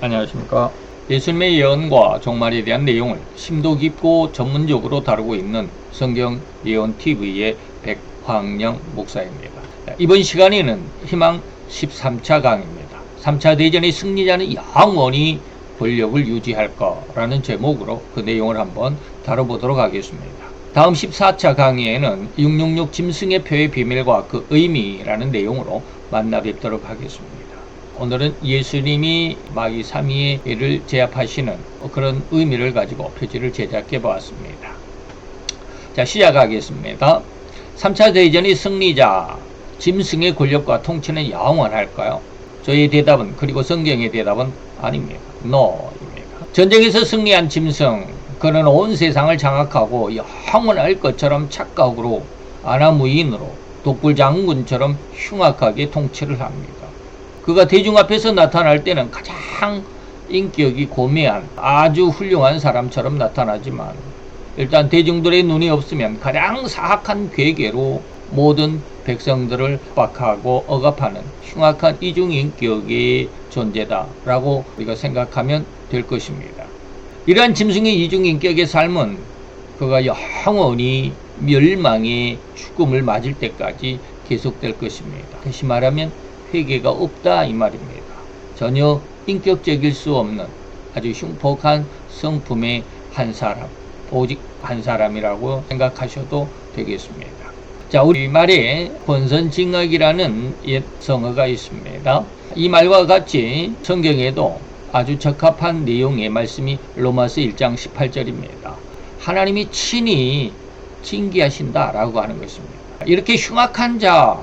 안녕하십니까. 예수님의 예언과 종말에 대한 내용을 심도 깊고 전문적으로 다루고 있는 성경 예언TV의 백황영 목사입니다. 이번 시간에는 희망 13차 강의입니다. 3차 대전의 승리자는 영원히 권력을 유지할 거라는 제목으로 그 내용을 한번 다뤄보도록 하겠습니다. 다음 14차 강의에는 666 짐승의 표의 비밀과 그 의미라는 내용으로 만나 뵙도록 하겠습니다. 오늘은 예수님이 마귀 3위를 제압하시는 그런 의미를 가지고 표지를 제작해 보았습니다. 자, 시작하겠습니다. 3차 대전의 승리자, 짐승의 권력과 통치는 영원할까요? 저의 대답은, 그리고 성경의 대답은 아닙니다. NO입니다. 전쟁에서 승리한 짐승, 그는 온 세상을 장악하고 영원할 것처럼 착각으로 아나무인으로 독불장군처럼 흉악하게 통치를 합니다. 그가 대중 앞에서 나타날 때는 가장 인격이 고매한 아주 훌륭한 사람처럼 나타나지만 일단 대중들의 눈이 없으면 가장 사악한 괴계로 모든 백성들을 압박하고 억압하는 흉악한 이중인격의 존재다라고 우리가 생각하면 될 것입니다. 이러한 짐승의 이중인격의 삶은 그가 영원히 멸망의 죽음을 맞을 때까지 계속될 것입니다. 다시 말하면 회개가 없다 이 말입니다. 전혀 인격적일 수 없는 아주 흉폭한 성품의 한 사람, 오직 한 사람이라고 생각하셔도 되겠습니다. 자, 우리말에 권선징악이라는 옛 성어가 있습니다. 이 말과 같이 성경에도 아주 적합한 내용의 말씀이 로마서 1장 18절입니다. 하나님이 친히 징계하신다라고 하는 것입니다. 이렇게 흉악한 자,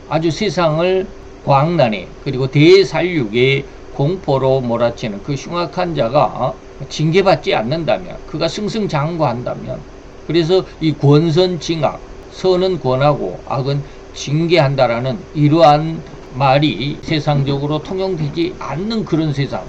아주 세상을 광란에 그리고 대살육의 공포로 몰아치는 그 흉악한 자가 징계받지 않는다면, 그가 승승장구한다면, 그래서 이 권선징악, 선은 권하고 악은 징계한다라는 이러한 말이 세상적으로 통용되지 않는 그런 세상,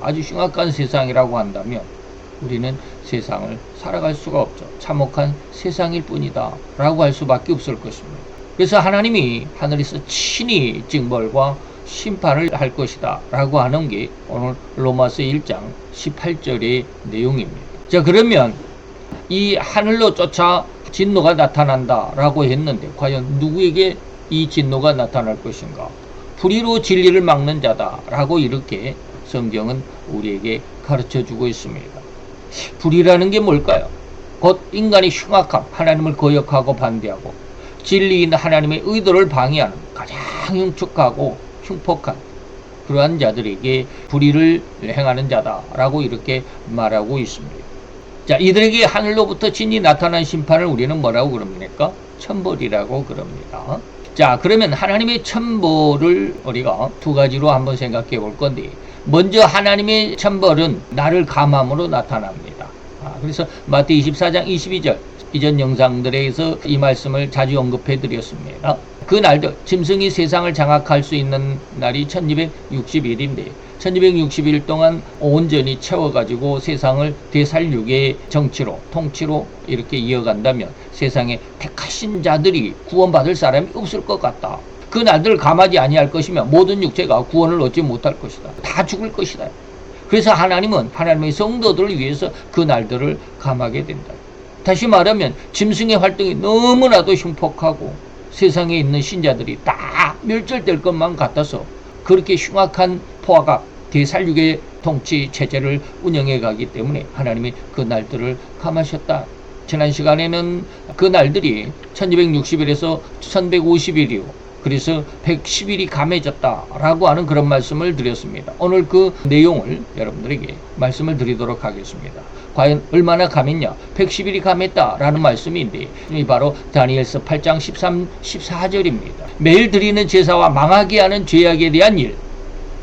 아주 흉악한 세상이라고 한다면 우리는 세상을 살아갈 수가 없죠. 참혹한 세상일 뿐이다 라고 할 수밖에 없을 것입니다. 그래서 하나님이 하늘에서 친히 징벌과 심판을 할 것이다 라고 하는 게 오늘 로마서 1장 18절의 내용입니다. 자, 그러면 이 하늘로 쫓아 진노가 나타난다 라고 했는데 과연 누구에게 이 진노가 나타날 것인가? 불의로 진리를 막는 자다 라고 이렇게 성경은 우리에게 가르쳐 주고 있습니다. 불의라는 게 뭘까요? 곧 인간의 흉악함, 하나님을 거역하고 반대하고 진리인 하나님의 의도를 방해하는 가장 흉측하고 흉폭한 그러한 자들에게 불의를 행하는 자다라고 이렇게 말하고 있습니다. 자, 이들에게 하늘로부터 진이 나타난 심판을 우리는 뭐라고 그럽니까? 천벌이라고 그럽니다. 자, 그러면 하나님의 천벌을 우리가 두 가지로 한번 생각해 볼 건데, 먼저 하나님의 천벌은 나를 감함으로 나타납니다. 그래서 마태오 24장 22절 이전 영상들에서 이 말씀을 자주 언급해 드렸습니다. 그 날도 짐승이 세상을 장악할 수 있는 날이 1260일인데 1260일 동안 온전히 채워가지고 세상을 대살육의 정치로 통치로 이렇게 이어간다면 세상에 택하신 자들이 구원받을 사람이 없을 것 같다. 그 날들을 감하지 아니할 것이면 모든 육체가 구원을 얻지 못할 것이다. 다 죽을 것이다. 그래서 하나님은 하나님의 성도들을 위해서 그 날들을 감하게 된다. 다시 말하면 짐승의 활동이 너무나도 흉폭하고 세상에 있는 신자들이 다 멸절될 것만 같아서 그렇게 흉악한 포화가 대살육의 통치 체제를 운영해 가기 때문에 하나님이 그 날들을 감하셨다. 지난 시간에는 그 날들이 1260일에서 1150일이요. 그래서 110일이 감해졌다라고 하는 그런 말씀을 드렸습니다. 오늘 그 내용을 여러분들에게 말씀을 드리도록 하겠습니다. 과연 얼마나 감했냐? 110일이 감했다라는 말씀인데 이 바로 다니엘서 8장 13, 14절입니다. 매일 드리는 제사와 망하게 하는 죄악에 대한 일,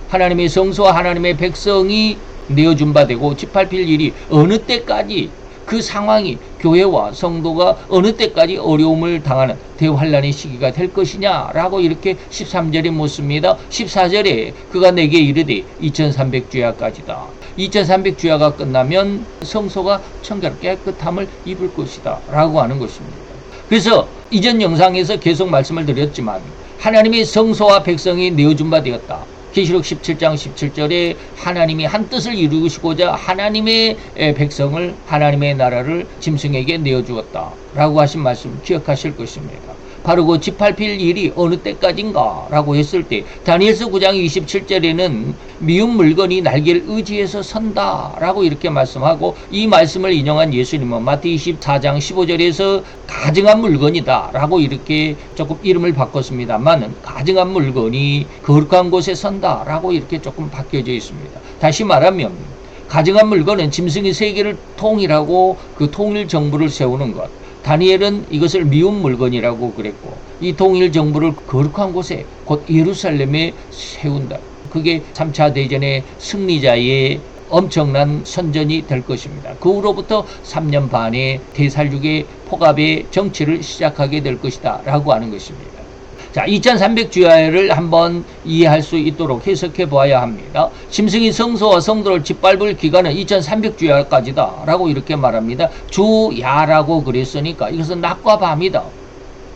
하나님의 성소와 하나님의 백성이 내어준 바 되고 짓밟힐 일이 어느 때까지, 그 상황이 교회와 성도가 어느 때까지 어려움을 당하는 대환란의 시기가 될 것이냐라고 이렇게 13절에 묻습니다. 14절에 그가 내게 이르되 2300주야까지다. 2300주야가 끝나면 성소가 청결 깨끗함을 입을 것이다 라고 하는 것입니다. 그래서 이전 영상에서 계속 말씀을 드렸지만 하나님의 성소와 백성이 내어준 바 되었다. 계시록 17장 17절에 하나님이 한 뜻을 이루시고자 하나님의 백성을, 하나님의 나라를 짐승에게 내어주었다 라고 하신 말씀 기억하실 것입니다. 바로 그 짓밟힐 일이 어느 때까지인가 라고 했을 때 다니엘서 9장 27절에는 미운 물건이 날개를 의지해서 선다 라고 이렇게 말씀하고, 이 말씀을 인용한 예수님은 마태 24장 15절에서 가증한 물건이다 라고 이렇게 조금 이름을 바꿨습니다만, 가증한 물건이 거룩한 곳에 선다 라고 이렇게 조금 바뀌어져 있습니다. 다시 말하면 가증한 물건은 짐승의 세계를 통일하고 그 통일 정부를 세우는 것, 다니엘은 이것을 미운 물건이라고 그랬고, 이 통일 정부를 거룩한 곳에 곧 예루살렘에 세운다. 그게 3차 대전의 승리자의 엄청난 선전이 될 것입니다. 그 후로부터 3년 반의 대살육의 폭압의 정치를 시작하게 될 것이다 라고 하는 것입니다. 자, 2300주야를 한번 이해할 수 있도록 해석해 보아야 합니다. 짐승이 성소와 성도를 짓밟을 기간은 2300주야까지다 라고 이렇게 말합니다. 주야라고 그랬으니까 이것은 낮과 밤이다.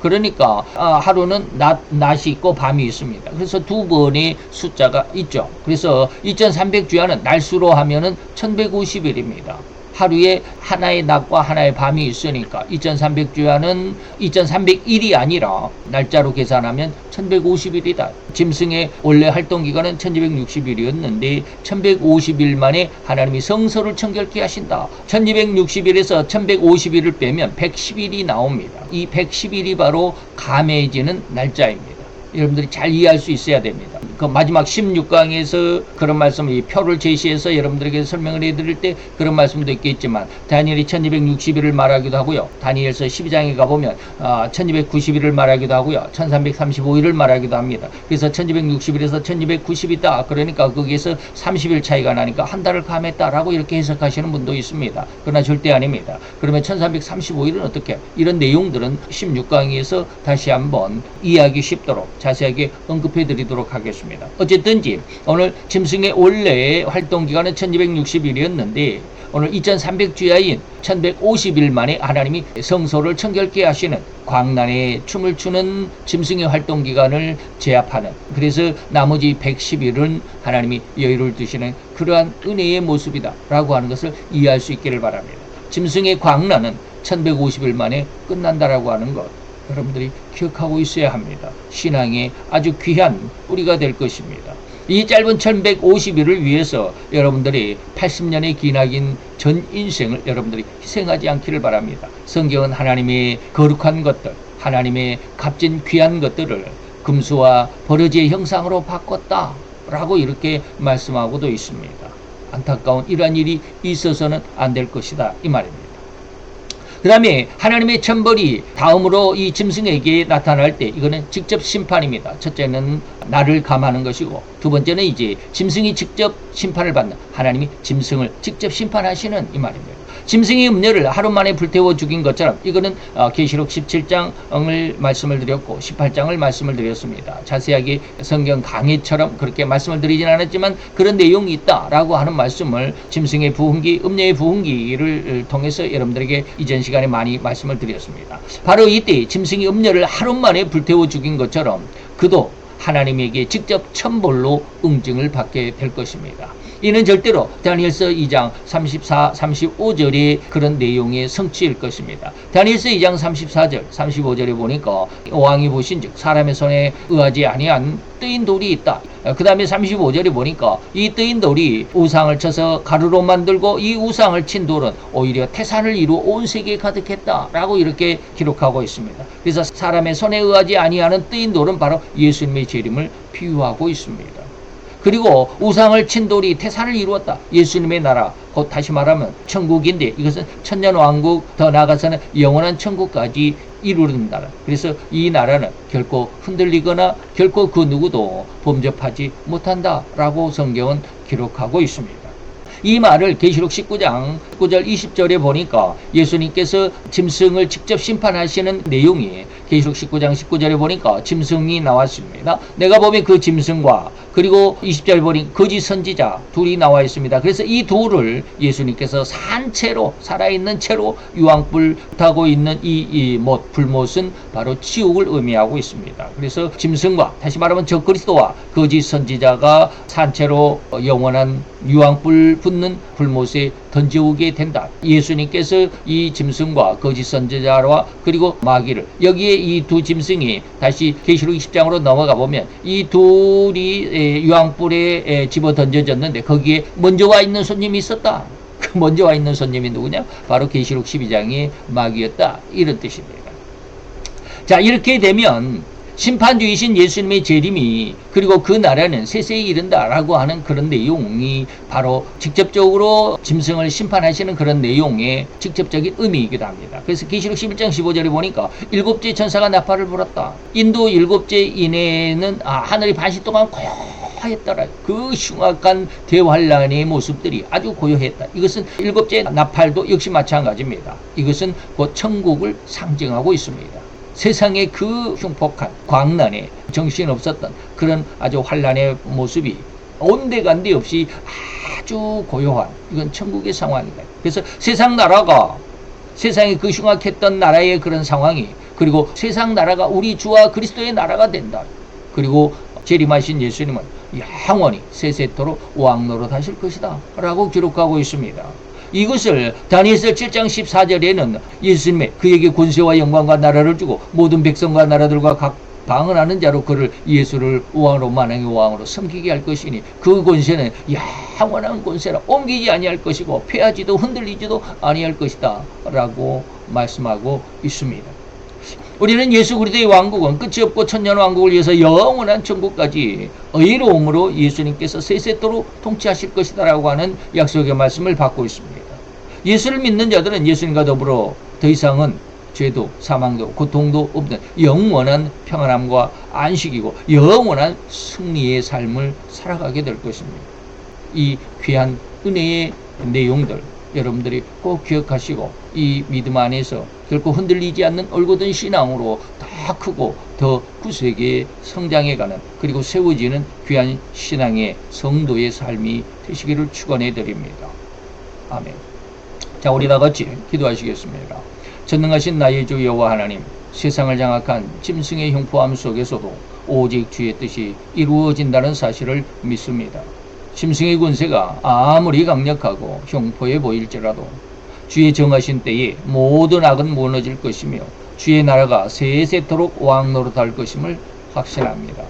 그러니까 하루는 낮이 있고 밤이 있습니다. 그래서 두 번의 숫자가 있죠. 그래서 2300주야는 날수로 하면은 1150일입니다. 하루에 하나의 낮과 하나의 밤이 있으니까 2300주야는 2301일이 아니라 날짜로 계산하면 1150일이다. 짐승의 원래 활동기간은 1260일이었는데 1150일 만에 하나님이 성소를 청결케 하신다. 1260일에서 1150일을 빼면 110일이 나옵니다. 이 110일이 바로 감해지는 날짜입니다. 여러분들이 잘 이해할 수 있어야 됩니다. 그 마지막 16강에서 그런 말씀을, 이 표를 제시해서 여러분들에게 설명을 해드릴 때 그런 말씀도 있겠지만, 다니엘이 1260일을 말하기도 하고요. 다니엘서 12장에 가보면 1290일을 말하기도 하고요. 1335일을 말하기도 합니다. 그래서 1260일에서 1290이다. 그러니까 거기에서 30일 차이가 나니까 한 달을 감했다라고 이렇게 해석하시는 분도 있습니다. 그러나 절대 아닙니다. 그러면 1335일은 어떻게? 이런 내용들은 16강에서 다시 한번 이해하기 쉽도록 자세하게 언급해 드리도록 하겠습니다. 어쨌든지 오늘 짐승의 원래 활동기간은 1260일이었는데 오늘 2300주야인 1150일 만에 하나님이 성소를 청결케 하시는, 광란에 춤을 추는 짐승의 활동기간을 제압하는, 그래서 나머지 110일은 하나님이 여유를 두시는 그러한 은혜의 모습이다 라고 하는 것을 이해할 수 있기를 바랍니다. 짐승의 광란은 1150일 만에 끝난다라고 하는 것, 여러분들이 기억하고 있어야 합니다. 신앙의 아주 귀한 뿌리가 될 것입니다. 이 짧은 1150일을 위해서 여러분들이 80년의 기나긴 전 인생을 여러분들이 희생하지 않기를 바랍니다. 성경은 하나님의 거룩한 것들, 하나님의 값진 귀한 것들을 금수와 버러지의 형상으로 바꿨다 라고 이렇게 말씀하고도 있습니다. 안타까운 이러한 일이 있어서는 안 될 것이다 이 말입니다. 그 다음에 하나님의 천벌이 다음으로 이 짐승에게 나타날 때 이거는 직접 심판입니다. 첫째는 나를 감하는 것이고, 두 번째는 이제 짐승이 직접 심판을 받는, 하나님이 짐승을 직접 심판하시는 이 말입니다. 짐승의 음녀를 하루 만에 불태워 죽인 것처럼, 이거는 계시록 17장을 말씀을 드렸고 18장을 말씀을 드렸습니다. 자세하게 성경 강해처럼 그렇게 말씀을 드리진 않았지만 그런 내용이 있다라고 하는 말씀을 짐승의 부흥기, 음녀의 부흥기를 통해서 여러분들에게 이전 시간에 많이 말씀을 드렸습니다. 바로 이때 짐승이 음녀를 하루 만에 불태워 죽인 것처럼 그도 하나님에게 직접 천벌로 응징을 받게 될 것입니다. 이는 절대로 다니엘서 2장 34, 35절의 그런 내용의 성취일 것입니다. 다니엘서 2장 34절, 35절에 보니까 왕이 보신즉 사람의 손에 의하지 아니한 뜨인 돌이 있다. 그 다음에 35절에 보니까 이 뜨인 돌이 우상을 쳐서 가루로 만들고 이 우상을 친 돌은 오히려 태산을 이루어 온 세계에 가득했다 라고 이렇게 기록하고 있습니다. 그래서 사람의 손에 의하지 아니하는 뜨인 돌은 바로 예수님의 재림을 비유하고 있습니다. 그리고 우상을 친 돌이 태산을 이루었다. 예수님의 나라, 곧 다시 말하면 천국인데, 이것은 천년왕국, 더 나아가서는 영원한 천국까지 이루는다. 그래서 이 나라는 결코 흔들리거나 결코 그 누구도 범접하지 못한다 라고 성경은 기록하고 있습니다. 이 말을 계시록 19장 19절 20절에 보니까 예수님께서 짐승을 직접 심판하시는 내용이 계시록 19장 19절에 보니까 짐승이 나왔습니다. 내가 보면 그 짐승과 그 그리고 20절 보니 거짓 선지자 둘이 나와 있습니다. 그래서 이 둘을 예수님께서 산채로 살아있는 채로 유황불 타고 있는 이 불못은 바로 지옥을 의미하고 있습니다. 그래서 짐승과 다시 말하면 적그리스도와 거짓 선지자가 산채로 영원한 유황불 붙는 불못에 던져오게 된다. 예수님께서 이 짐승과 거짓 선지자와 그리고 마귀를 여기에 이 두 짐승이 다시 계시록 20장으로 넘어가 보면 이 둘이 유황불에 집어 던져졌는데 거기에 먼저 와 있는 손님이 있었다. 그 먼저 와 있는 손님이 누구냐? 바로 계시록 12장의 마귀였다. 이런 뜻입니다. 자, 이렇게 되면 심판주이신 예수님의 재림이 그리고 그 나라는 세세에 이른다라고 하는 그런 내용이 바로 직접적으로 짐승을 심판하시는 그런 내용의 직접적인 의미이기도 합니다. 그래서 계시록 11장 15절에 보니까 일곱째 천사가 나팔을 불었다. 인도 일곱째 이내에는 하늘이 반시 동안 고요했더라. 그 흉악한 대환란의 모습들이 아주 고요했다. 이것은 일곱째 나팔도 역시 마찬가지입니다. 이것은 곧 천국을 상징하고 있습니다. 세상의 그 흉폭한 광란에 정신없었던 그런 아주 환란의 모습이 온데간데 없이 아주 고요한 이건 천국의 상황이다. 그래서 세상 나라가 세상의 그 흉악했던 나라의 그런 상황이 그리고 세상 나라가 우리 주와 그리스도의 나라가 된다. 그리고 재림하신 예수님은 영원히 세세토록 왕노릇 하실 것이다 라고 기록하고 있습니다. 이것을 다니엘서 7장 14절에는 예수님의 그에게 권세와 영광과 나라를 주고 모든 백성과 나라들과 각 방언하는 자로 그를 예수를 왕으로 만왕의 왕으로 섬기게 할 것이니 그 권세는 영원한 권세라 옮기지 아니할 것이고 패하지도 흔들리지도 아니할 것이다 라고 말씀하고 있습니다. 우리는 예수 그리스도의 왕국은 끝이 없고 천년 왕국을 위해서 영원한 천국까지 의로움으로 예수님께서 세세토록 통치하실 것이다 라고 하는 약속의 말씀을 받고 있습니다. 예수를 믿는 자들은 예수님과 더불어 더 이상은 죄도 사망도 고통도 없는 영원한 평안함과 안식이고 영원한 승리의 삶을 살아가게 될 것입니다. 이 귀한 은혜의 내용들 여러분들이 꼭 기억하시고 이 믿음 안에서 결코 흔들리지 않는 올곧은 신앙으로 더 크고 더 구세게 성장해가는 그리고 세워지는 귀한 신앙의 성도의 삶이 되시기를 축원해 드립니다. 아멘. 자, 우리 다 같이 기도하시겠습니다. 전능하신 나의 주 여호와 하나님, 세상을 장악한 짐승의 흉포함 속에서도 오직 주의 뜻이 이루어진다는 사실을 믿습니다. 짐승의 권세가 아무리 강력하고 흉포해 보일지라도 주의 정하신 때에 모든 악은 무너질 것이며 주의 나라가 세세토록 왕노릇할 것임을 확신합니다.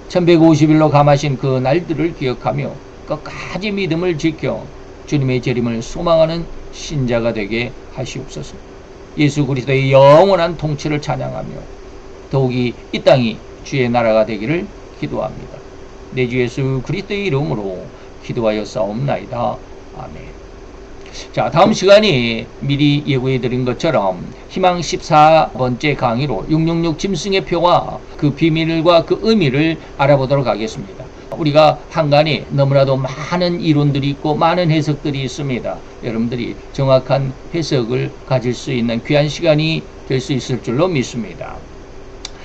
1150일로 감하신 그 날들을 기억하며 끝까지 믿음을 지켜 주님의 재림을 소망하는 신자가 되게 하시옵소서. 예수 그리스도의 영원한 통치를 찬양하며 더욱이 이 땅이 주의 나라가 되기를 기도합니다. 내 주 예수 그리스도의 이름으로 기도하여 싸움나이다. 아멘. 자, 다음 시간이 미리 예고해 드린 것처럼 희망 14번째 강의로 666 짐승의 표와 그 비밀과 그 의미를 알아보도록 하겠습니다. 우리가 한간에 너무나도 많은 이론들이 있고 많은 해석들이 있습니다. 여러분들이 정확한 해석을 가질 수 있는 귀한 시간이 될 수 있을 줄로 믿습니다.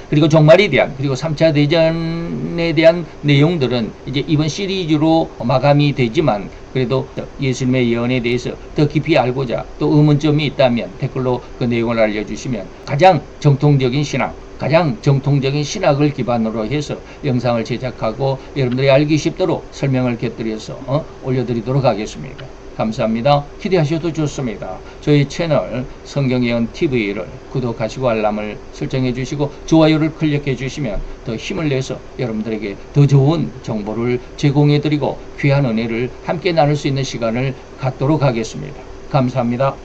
그리고 종말에 대한 그리고 3차 대전에 대한 내용들은 이제 이번 시리즈로 마감이 되지만 그래도 예수님의 예언에 대해서 더 깊이 알고자 또 의문점이 있다면 댓글로 그 내용을 알려주시면 가장 정통적인 신앙 가장 정통적인 신학을 기반으로 해서 영상을 제작하고 여러분들이 알기 쉽도록 설명을 곁들여서 올려드리도록 하겠습니다. 감사합니다. 기대하셔도 좋습니다. 저희 채널 성경예언TV를 구독하시고 알람을 설정해 주시고 좋아요를 클릭해 주시면 더 힘을 내서 여러분들에게 더 좋은 정보를 제공해 드리고 귀한 은혜를 함께 나눌 수 있는 시간을 갖도록 하겠습니다. 감사합니다.